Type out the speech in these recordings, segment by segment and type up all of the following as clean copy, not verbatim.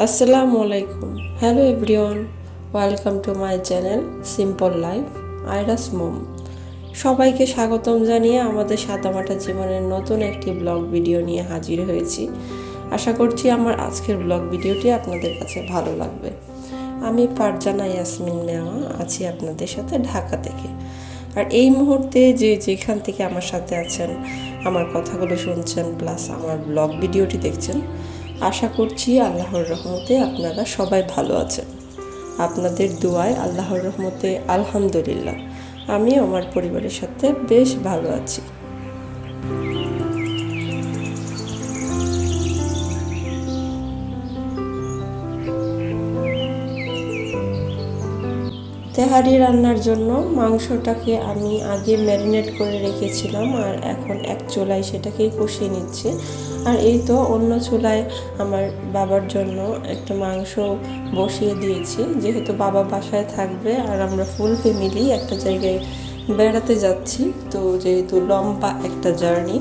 আসসালামু আলাইকুম। Hello everyone, welcome to my channel simple life Airas mom. সবাইকে স্বাগতম জানিয়ে আমাদের সাদামাটা জীবনের নতুন একটি ব্লগ ভিডিও নিয়ে হাজির হয়েছি। আশা করছি আমার আজকের ব্লগ ভিডিওটি আপনাদের কাছে ভালো লাগবে। আমি ফারজানা ইয়াসমিন নেওয়া আছি আপনাদের সাথে ঢাকা থেকে। আর এই মুহূর্তে যেখান থেকে আমার সাথে আছেন, আমার কথাগুলো শুনছেন প্লাস আমার ব্লগ ভিডিওটি দেখছেন, আশা করছি আল্লাহর রহমতে আপনারা সবাই ভালো আছেন। আপনাদের দোয়ায় আল্লাহর রহমতে আলহামদুলিল্লাহ আমি আমার পরিবারের সাথে বেশ ভালো আছি। তেহারি রান্নার জন্য মাংসটাকে আমি আগে ম্যারিনেট করে রেখেছিলাম, আর এখন এক চুলায় সেটাকেই কষিয়ে নিচ্ছি। আর এই তো অন্য চুলায় আমার বাবার জন্য একটা মাংস বসিয়ে দিয়েছি, যেহেতু বাবা বাসায় থাকবে আর আমরা ফুল ফ্যামিলি একটা জায়গায় বেড়াতে যাচ্ছি। তো যেহেতু লম্বা একটা জার্নি,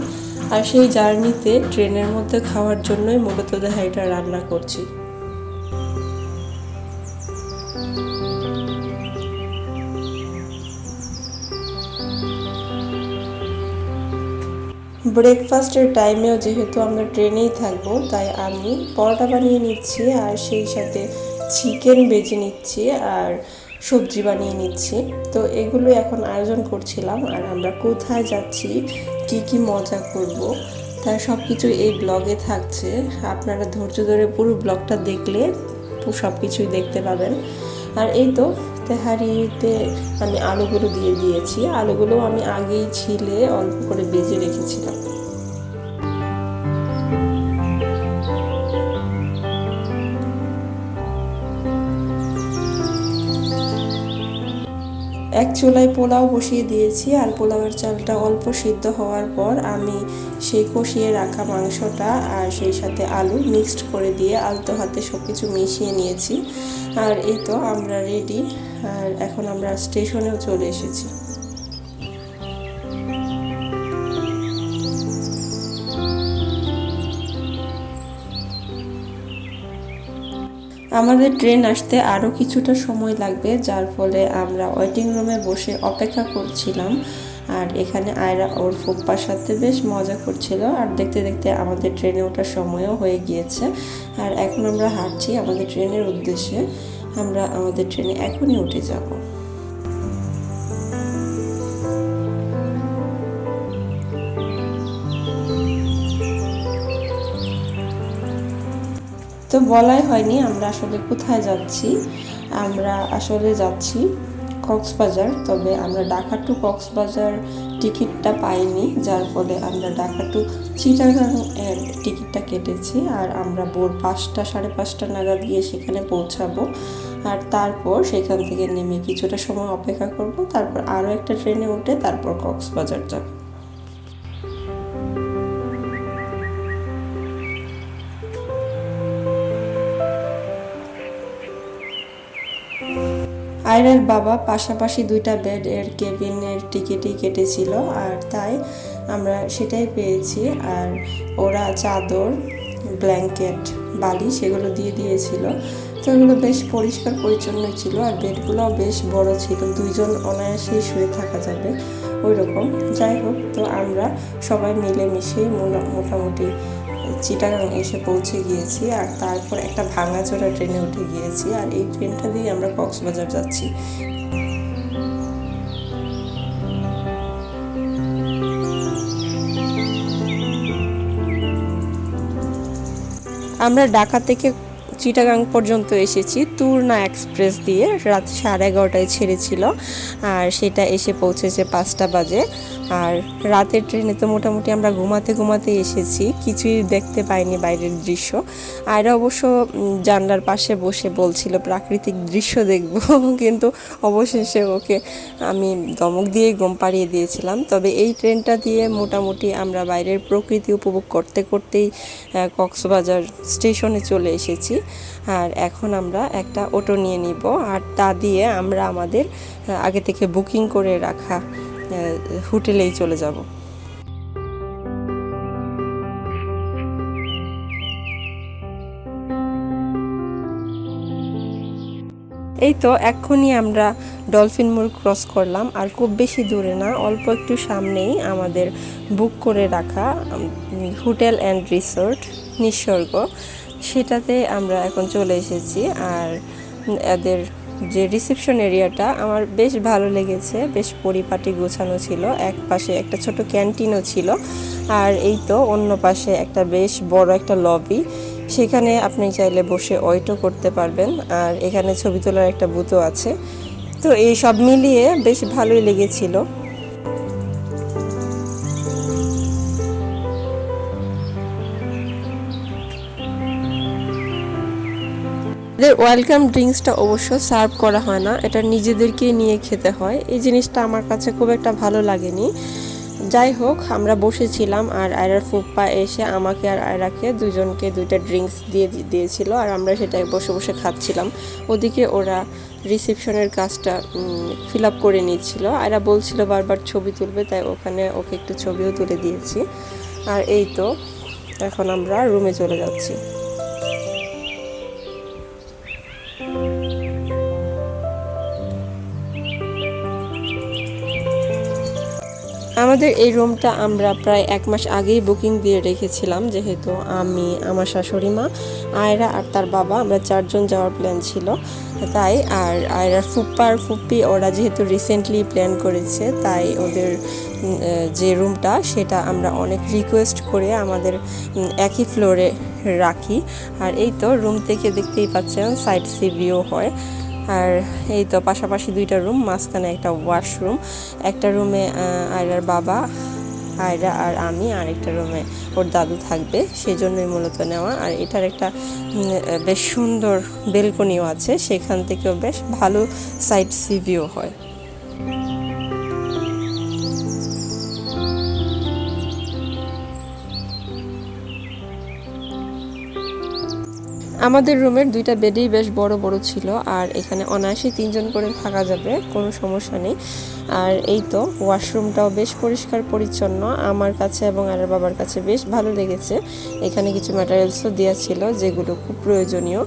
আর সেই জার্নিতে ট্রেনের মধ্যে খাওয়ার জন্যই মূলত তেহারিটা রান্না করছি। ব্রেকফাস্টের টাইমেও যেহেতু আমরা ট্রেনেই থাকবো, তাই আমি পরোটা বানিয়ে নিচ্ছি আর সেই সাথে চিকেন ভেজে নিচ্ছি আর সবজি বানিয়ে নিচ্ছি। তো এগুলো এখন আয়োজন করছিলাম, আর আমরা কোথায় যাচ্ছি, কি মজা করব, তার সব কিছু এই ব্লগে থাকছে। আপনারা ধৈর্য ধরে পুরো ব্লগটা দেখলে সব কিছুই দেখতে পাবেন। আর এই তো তেহারিতে আমি আলুগুলো দিয়ে দিয়েছি। আলুগুলো আমি আগেই ছিলে অল্প করে ভেজে রেখেছিলাম। এক চুলায় পোলাও বসিয়ে দিয়েছি, আর পোলাওয়ের চালটা অল্প সিদ্ধ হওয়ার পর আমি সেই কষিয়ে রাখা মাংসটা আর সেই সাথে আলু মিক্সড করে দিয়ে আলতো হাতে সব কিছু মিশিয়ে নিয়েছি। আর এই তো আমরা রেডি, আর এখন আমরা স্টেশনেও চলে এসেছি। আমাদের ট্রেন আসতে আরও কিছুটা সময় লাগবে, যার ফলে আমরা ওয়েটিং রুমে বসে অপেক্ষা করছিলাম। আর এখানে আয়রা ওর ফুপ্পার সাথে বেশ মজা করছিল, আর দেখতে দেখতে আমাদের ট্রেনে ওঠার সময়ও হয়ে গিয়েছে। আর এখন আমরা হাঁটছি আমাদের ট্রেনের উদ্দেশ্যে। আমরা আমাদের ট্রেনে এখনই উঠে যাব। তো বলাই হয়নি আমরা আসলে কোথায় যাচ্ছি। আমরা আসলে যাচ্ছি কক্সবাজার, তবে আমরা ঢাকা টু কক্সবাজার টিকিটটা পাইনি, যার ফলে আমরা ঢাকা টু চিটাগাং এর টিকিটটা কেটেছি। আর আমরা ভোর 5টা 5:30 নাগাদ গিয়ে সেখানে পৌঁছাবো। আর তারপর সেখান থেকে নেমে কিছুটা সময় অপেক্ষা করব, তারপর আরও একটা ট্রেনে উঠে তারপর কক্সবাজার যাব। আয়রার বাবা পাশাপাশি 2টা বেড এর কেবিনের টিকিটই কেটেছিল, আর তাই আমরা সেটাই পেয়েছি। আর ওরা চাদর, ব্ল্যাঙ্কেট, বালি সেগুলো দিয়ে দিয়েছিল। তো এগুলো বেশ পরিষ্কার পরিচ্ছন্ন ছিল, আর বেডগুলোও বেশ বড় ছিল, 2জন অনায়াসেই শুয়ে থাকা যাবে ওই রকম। যাই হোক, তো আমরা সবাই মিলেমিশেই মোটামুটি চিটাগাং এসে পৌঁছে গিয়েছি। আর তারপর একটা ভাঙাচোরা ট্রেনে উঠে গিয়েছি, আর এই ট্রেনটা দিয়ে আমরা কক্সবাজার যাচ্ছি। আমরা ঢাকা থেকে চিটাগাং পর্যন্ত এসেছি তুরনা এক্সপ্রেস দিয়ে। রাত 11:30টায় ছেড়েছিল, আর সেটা এসে পৌঁছেছে 5টা বাজে। আর রাতের ট্রেনে তো মোটামুটি আমরা ঘুমাতে এসেছি, কিছুই দেখতে পাইনি বাইরের দৃশ্য। আর অবশ্য জানলার পাশে বসে বলছিল প্রাকৃতিক দৃশ্য দেখব, কিন্তু অবশেষে ওকে আমি ধমক দিয়ে ঘুম পাড়িয়ে দিয়েছিলাম। তবে এই ট্রেনটা দিয়ে মোটামুটি আমরা বাইরের প্রকৃতি উপভোগ করতেই কক্সবাজার স্টেশনে চলে এসেছি। আর এখন আমরা একটা অটো নিয়ে নিব, আর তা দিয়ে আমরা আমাদের আগে থেকে বুকিং করে রাখা হোটেলেই চলে যাব। এই তো এক্ষুনি আমরা ডলফিন মোড় ক্রস করলাম, আর খুব বেশি দূরে না, অল্প একটু সামনেই আমাদের বুক করে রাখা হোটেল অ্যান্ড রিসোর্ট নিসর্গ, সেটাতে আমরা এখন চলে এসেছি। আর এদের যে রিসেপশন এরিয়াটা আমার বেশ ভালো লেগেছে, বেশ পরিপাটি গোছানো ছিল। এক পাশে একটা ছোট ক্যান্টিনও ছিল, আর এই তো অন্য পাশে একটা বেশ বড় একটা লবি, সেখানে আপনি চাইলে বসে ওয়েটও করতে পারবেন। আর এখানে ছবি তোলার একটা বুথও আছে। তো এই সব মিলিয়ে বেশ ভালোই লেগেছিল। এদের ওয়েলকাম ড্রিঙ্কসটা অবশ্য সার্ভ করা হয় না, এটা নিজেদেরকে নিয়ে খেতে হয়। এই জিনিসটা আমার কাছে খুব একটা ভালো লাগেনি। যাই হোক, আমরা বসেছিলাম আর আয়রার ফুপ্পা এসে আমাকে আর আয়রাকে দুজনকে দুইটা ড্রিঙ্কস দিয়েছিল, আর আমরা সেটাই বসে বসে খাচ্ছিলাম। ওদিকে ওরা রিসেপশনের কাজটা ফিল আপ করে নিচ্ছিল। আয়রা বলছিল বারবার ছবি তুলবে, তাই ওখানে ওকে একটু ছবিও তুলে দিয়েছি। আর এই তো এখন আমরা রুমে চলে যাচ্ছি। আমাদের এই রুমটা আমরা প্রায় 1 মাস আগেই বুকিং দিয়ে রেখেছিলাম, যেহেতু আমি, আমার শাশুড়ি মা, আয়রা আর তার বাবা, আমরা 4 জন যাওয়ার প্ল্যান ছিল তাই। আর আয়রার ফুপ্পা আর ফুপ্পি ওরা যেহেতু রিসেন্টলি প্ল্যান করেছে, তাই ওদের যে রুমটা সেটা আমরা অনেক রিকোয়েস্ট করে আমাদের একই ফ্লোরে রাখি। আর এই তো রুম থেকে দেখতেই পাচ্ছেন সাইড সি ভিউ হয়। আর এই তো পাশাপাশি দুইটা রুম, মাঝখানে একটা ওয়াশরুম। একটা রুমে আয়রার বাবা, আয়রা আর আমি, আর একটা রুমে ওর দাদু থাকবে, সেই জন্যই মূলত নেওয়া। আর এটার একটা বেশ সুন্দর বেলকনিও আছে, সেখান থেকেও বেশ ভালো সাইড সি ভিউ হয়। আমাদের রুমের দুইটা বেডই বেশ বড় বড় ছিল, আর এখানে অনায়াসে 3 জন করে থাকা যাবে, কোনো সমস্যা নেই। আর এই তো ওয়াশরুমটাও বেশ পরিষ্কার পরিচ্ছন্ন আমার কাছে এবং আর বাবার কাছে বেশ ভালো লেগেছে। এখানে কিছু ম্যাটেরিয়ালসও দেওয়া ছিল যেগুলো খুব প্রয়োজনীয়।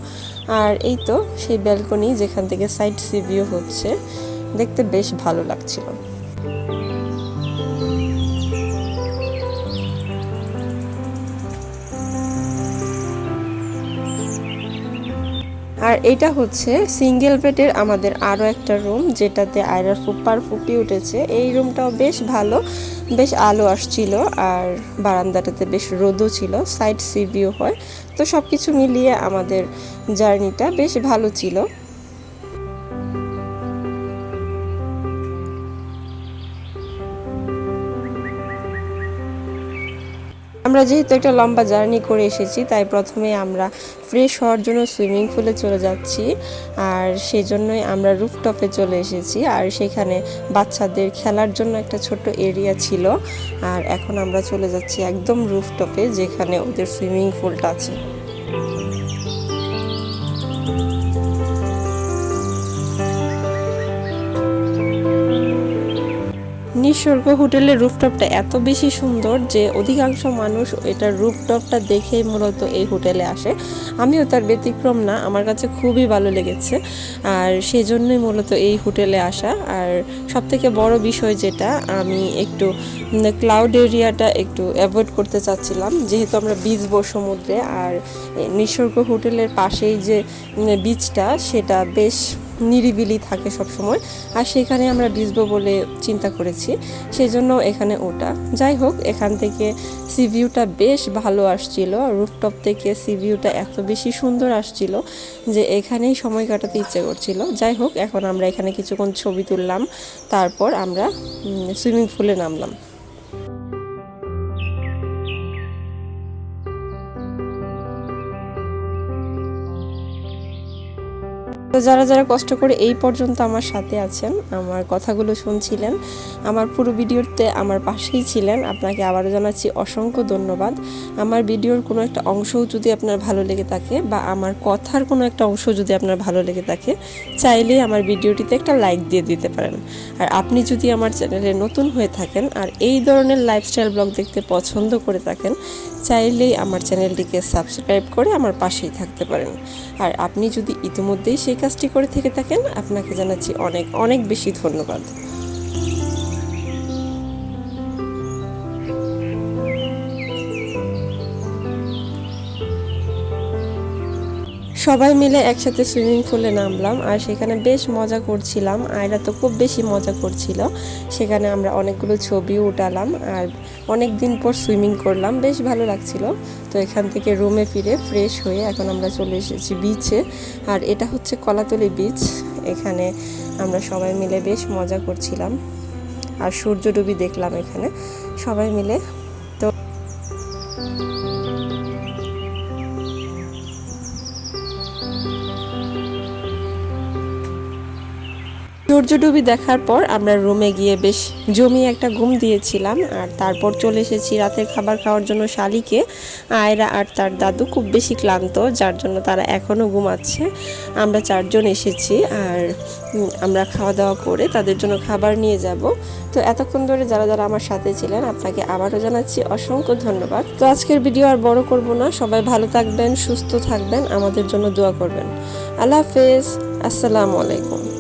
আর এই তো সেই ব্যালকনি, যেখান থেকে সাইড সি ভিউ হচ্ছে, দেখতে বেশ ভালো লাগছিল। আর এটা হচ্ছে সিঙ্গেল বেডের আমাদের আরও একটা রুম, যেটাতে আয়রার ফুপ্পার ফুপি উঠেছে। এই রুমটাও বেশ ভালো, বেশ আলো আসছিল, আর বারান্দাটাতে বেশ রোদও ছিল, সাইড সি ভিউ হয়। তো সব কিছু মিলিয়ে আমাদের জার্নিটা বেশ ভালো ছিল। আমরা যেহেতু একটা লম্বা জার্নি করে এসেছি, তাই প্রথমে আমরা ফ্রেশ হওয়ার জন্য সুইমিং পুলে চলে যাচ্ছি। আর সেজন্যই আমরা রুফটপে চলে এসেছি, আর সেখানে বাচ্চাদের খেলার জন্য একটা ছোট্ট এরিয়া ছিল। আর এখন আমরা চলে যাচ্ছি একদম রুফটপে, যেখানে ওদের সুইমিং পুলটা আছে। নিসর্গ হোটেলের রুফটপটা এত বেশি সুন্দর যে অধিকাংশ মানুষ এটার রুফটপটা দেখেই মূলত এই হোটেলে আসে। আমিও তার ব্যতিক্রম না, আমার কাছে খুবই ভালো লেগেছে, আর সেজন্যই মূলত এই হোটেলে আসা। আর সবথেকে বড় বিষয় যেটা, আমি একটু ক্লাউড এরিয়াটা একটু অ্যাভয়েড করতে চাচ্ছিলাম, যেহেতু আমরা ভিজবো সমুদ্রে। আর নিসর্গ হোটেলের পাশেই যে বিচটা, সেটা বেশ নিরিবিলি থাকে সব সময়, আর সেখানে আমরা ভিজবো বলে চিন্তা করেছি, সেজন্য এখানে ওটা। যাই হোক, এখান থেকে সি ভিউটা বেশ ভালো আসছিল, রুফটপ থেকে সি ভিউটা এত বেশি সুন্দর আসছিল যে এখানেই সময় কাটাতে ইচ্ছে করছিল। যাই হোক, এখন আমরা এখানে কিছুক্ষণ ছবি তুললাম, তারপর আমরা সুইমিং পুলে নামলাম। তো যারা যারা কষ্ট করে এই পর্যন্ত আমার সাথে আছেন, আমার কথাগুলো শুনছিলেন, আমার পুরো ভিডিওতে আমার পাশেই ছিলেন, আপনাকে আবারও জানাচ্ছি অসংখ্য ধন্যবাদ। আমার ভিডিওর কোনো একটা অংশও যদি আপনার ভালো লেগে থাকে, বা আমার কথার কোনো একটা অংশ যদি আপনার ভালো লেগে থাকে, চাইলেই আমার ভিডিওটিতে একটা লাইক দিয়ে দিতে পারেন। আর আপনি যদি আমার চ্যানেলে নতুন হয়ে থাকেন আর এই ধরনের লাইফস্টাইল ব্লগ দেখতে পছন্দ করে থাকেন, চাইলেই আমার চ্যানেলটিকে সাবস্ক্রাইব করে আমার পাশেই থাকতে পারেন। আর আপনি যদি ইতিমধ্যেই সেই কাজটি করে থেকে থাকেন আপনাকে জানাচ্ছি অনেক অনেক বেশি ধন্যবাদ। সবাই মিলে একসাথে সুইমিং পুলে নামলাম আর সেখানে বেশ মজা করছিলাম। আয়রা তো খুব বেশি মজা করছিল। সেখানে আমরা অনেকগুলো ছবিও উঠালাম আর অনেক দিন পর সুইমিং করলাম, বেশ ভালো লাগছিল। তো এখান থেকে রুমে ফিরে ফ্রেশ হয়ে এখন আমরা চলে এসেছি বিচে। আর এটা হচ্ছে কলাতলি বিচ। এখানে আমরা সবাই মিলে বেশ মজা করছিলাম আর সূর্যডুবি দেখলাম এখানে সবাই মিলে। তো সূর্যডুবি দেখার পর আমরা রুমে গিয়ে বেশ জমিয়ে একটা ঘুম দিয়েছিলাম আর তারপর চলে এসেছি রাতের খাবার খাওয়ার জন্য শালিকে। আয়রা আর তার দাদু খুব বেশি ক্লান্ত, যার জন্য তারা এখনও ঘুমাচ্ছে। আমরা 4 জন এসেছি আর আমরা খাওয়া দাওয়া করে তাদের জন্য খাবার নিয়ে যাব। তো এতক্ষণ ধরে যারা যারা আমার সাথে ছিলেন আপনাকে আবারও জানাচ্ছি অসংখ্য ধন্যবাদ। তো আজকের ভিডিও আর বড় করব না, সবাই ভালো থাকবেন, সুস্থ থাকবেন, আমাদের জন্য দোয়া করবেন। আল্লাহ হাফেজ, আসসালামু আলাইকুম।